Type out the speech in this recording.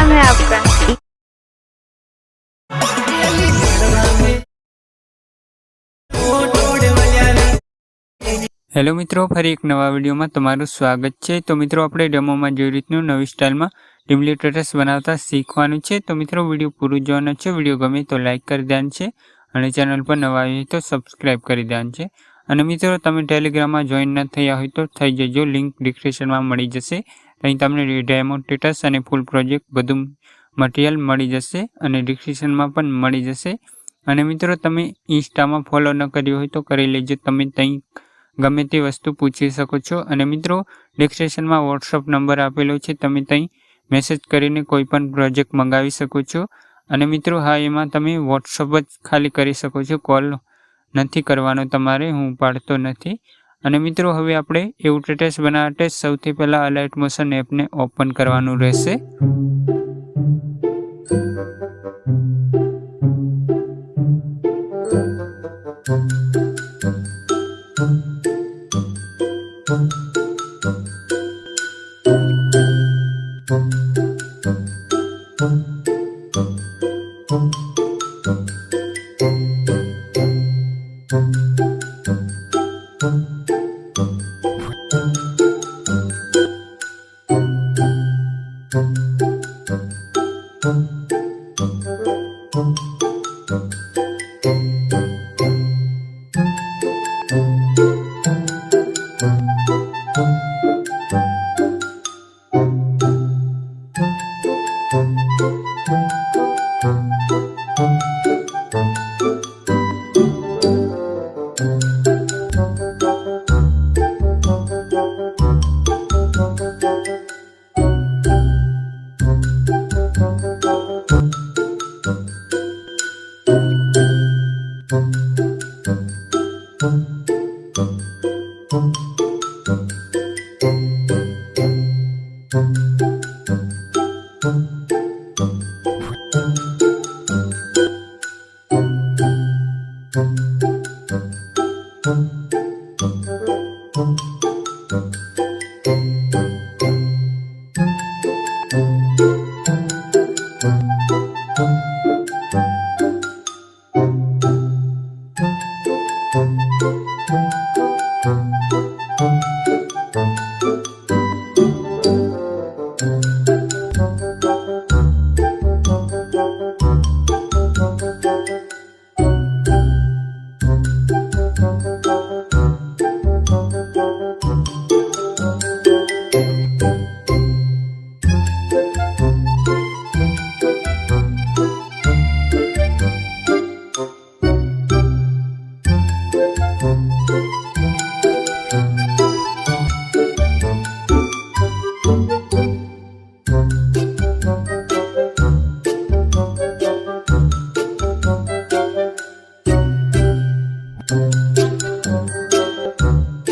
नाम है आपका? हेलो मित्रों, फरी एक नवा विडियो में तमारुं स्वागत है। तो मित्रों, आपणे डेमो में जो रीतनु नवी स्टाइल में डिम्पली टेटस बनावता शीखवानुं छे। तो मित्रों, विडियो पूरुं जोवानुं छे। विडियो गमे तो लाइक कर देवानुं छे अने चेनल पर नवा आव्या तो सब्सक्राइब कर देवानुं छे। अने मित्रों, तमे टेलिग्राम में जॉइन न थया होय तो थई जजो, लिंक डिस्क्रिप्शन में मळी जशे। अहीं तमने डेमो टेटस अने फूल प्रोजेक्ट बधुं मटीरियल मळी जशे अने डिस्क्रिप्शन में पण मळी जशे। अने मित्रों, तमे इंस्टा में फॉलो न कर्यो होय तो करी लेजो। तमे तहीं गमे ते वस्तु पूछी सको छो। अने मित्रों, डिस्क्रिप्शन में व्हाट्सएप नंबर आपेलो छे, तमे तहीं मेसेज करीने कोईपण प्रोजेक्ट मंगावी सको छो। अने मित्रों, हाँ, एमां तमे व्हाट्सएप ज खाली करी सको छो, कॉल नथी करवानो तमारे, हूँ पाडतो नथी। अने मित्रों, हवे आपणे एवुं टेटस बनाववा माटे सौथी पहेला अलाइट मोशन एप ने ओपन करवानुं रहेशे।